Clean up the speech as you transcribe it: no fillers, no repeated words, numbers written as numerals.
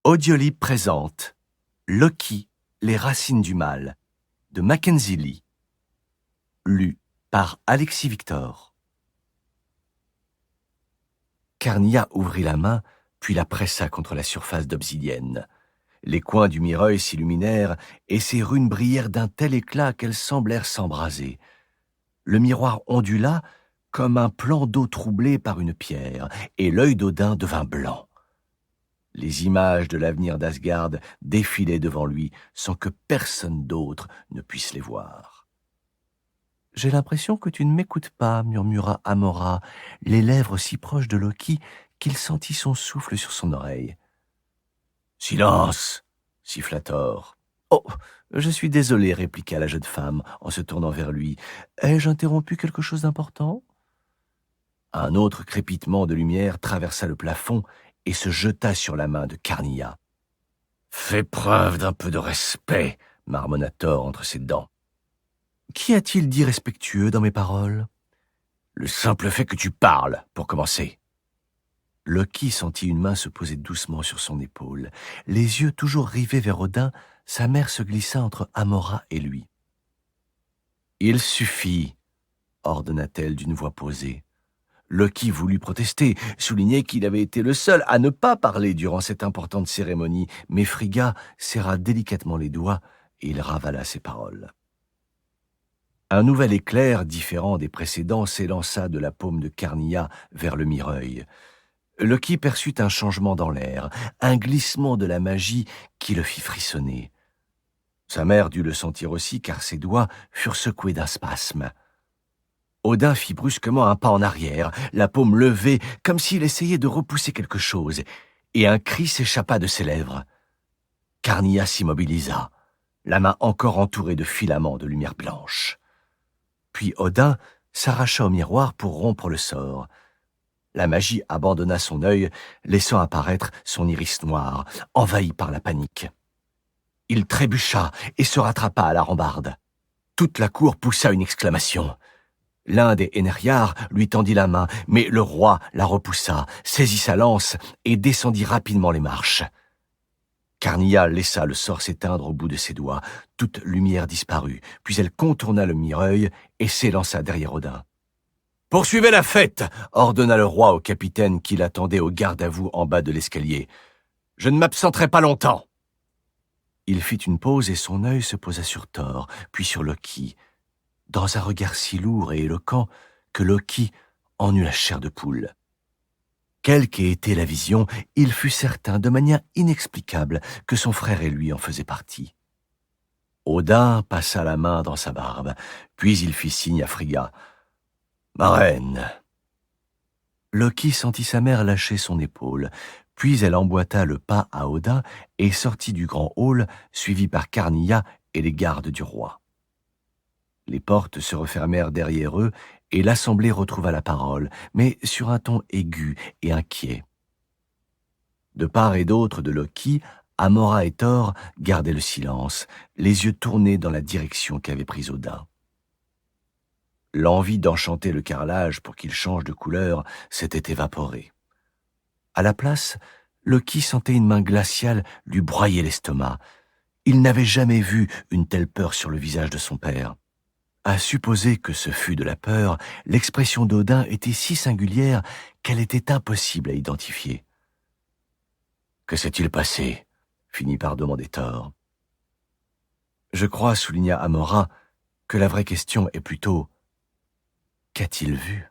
Audiolib présente Loki, les racines du mal de Mackenzie Lee. Lu par Alexis Victor. Carnia ouvrit la main, puis la pressa contre la surface d'obsidienne. Les coins du mireuil s'illuminèrent et ses runes brillèrent d'un tel éclat qu'elles semblèrent s'embraser. Le miroir ondula comme un plan d'eau troublé par une pierre, et l'œil d'Odin devint blanc. Les images de l'avenir d'Asgard défilaient devant lui sans que personne d'autre ne puisse les voir. « J'ai l'impression que tu ne m'écoutes pas, » murmura Amora, les lèvres si proches de Loki qu'il sentit son souffle sur son oreille. « Silence !» siffla Thor. « Oh, je suis désolé, » répliqua la jeune femme en se tournant vers lui. « Ai-je interrompu quelque chose d'important ?» Un autre crépitement de lumière traversa le plafond et se jeta sur la main de Carnia. « Fais preuve d'un peu de respect, » marmonna Thor entre ses dents. « Qu'y a-t-il dit respectueux dans mes paroles ?»« Le simple fait que tu parles, pour commencer. » Loki sentit une main se poser doucement sur son épaule. Les yeux toujours rivés vers Odin, sa mère se glissa entre Amora et lui. « Il suffit, » ordonna-t-elle d'une voix posée. Loki voulut protester, souligner qu'il avait été le seul à ne pas parler durant cette importante cérémonie, mais Frigga serra délicatement les doigts et il ravala ses paroles. Un nouvel éclair, différent des précédents, s'élança de la paume de Carnia vers le mireuil. Loki perçut un changement dans l'air, un glissement de la magie qui le fit frissonner. Sa mère dut le sentir aussi car ses doigts furent secoués d'un spasme. Odin fit brusquement un pas en arrière, la paume levée comme s'il essayait de repousser quelque chose, et un cri s'échappa de ses lèvres. Carnia s'immobilisa, la main encore entourée de filaments de lumière blanche. Puis Odin s'arracha au miroir pour rompre le sort. La magie abandonna son œil, laissant apparaître son iris noir, envahi par la panique. Il trébucha et se rattrapa à la rambarde. Toute la cour poussa une exclamation. L'un des Énerriards lui tendit la main, mais le roi la repoussa, saisit sa lance et descendit rapidement les marches. Carnia laissa le sort s'éteindre au bout de ses doigts. Toute lumière disparut, puis elle contourna le mireuil et s'élança derrière Odin. « Poursuivez la fête !» ordonna le roi au capitaine qui l'attendait au garde-à-vous en bas de l'escalier. « Je ne m'absenterai pas longtemps !» Il fit une pause et son œil se posa sur Thor, puis sur Loki, dans un regard si lourd et éloquent que Loki en eut la chair de poule. Quelle qu'ait été la vision, il fut certain de manière inexplicable que son frère et lui en faisaient partie. Odin passa la main dans sa barbe, puis il fit signe à Frigga. « Ma reine !» Loki sentit sa mère lâcher son épaule, puis elle emboîta le pas à Odin et sortit du grand hall, suivie par Carnia et les gardes du roi. Les portes se refermèrent derrière eux et l'assemblée retrouva la parole, mais sur un ton aigu et inquiet. De part et d'autre de Loki, Amora et Thor gardaient le silence, les yeux tournés dans la direction qu'avait prise Odin. L'envie d'enchanter le carrelage pour qu'il change de couleur s'était évaporée. À la place, Loki sentait une main glaciale lui broyer l'estomac. Il n'avait jamais vu une telle peur sur le visage de son père. À supposer que ce fût de la peur, l'expression d'Odin était si singulière qu'elle était impossible à identifier. « Que s'est-il passé ?» finit par demander Thor. « Je crois, » souligna Amora, « que la vraie question est plutôt « qu'a-t-il vu ?»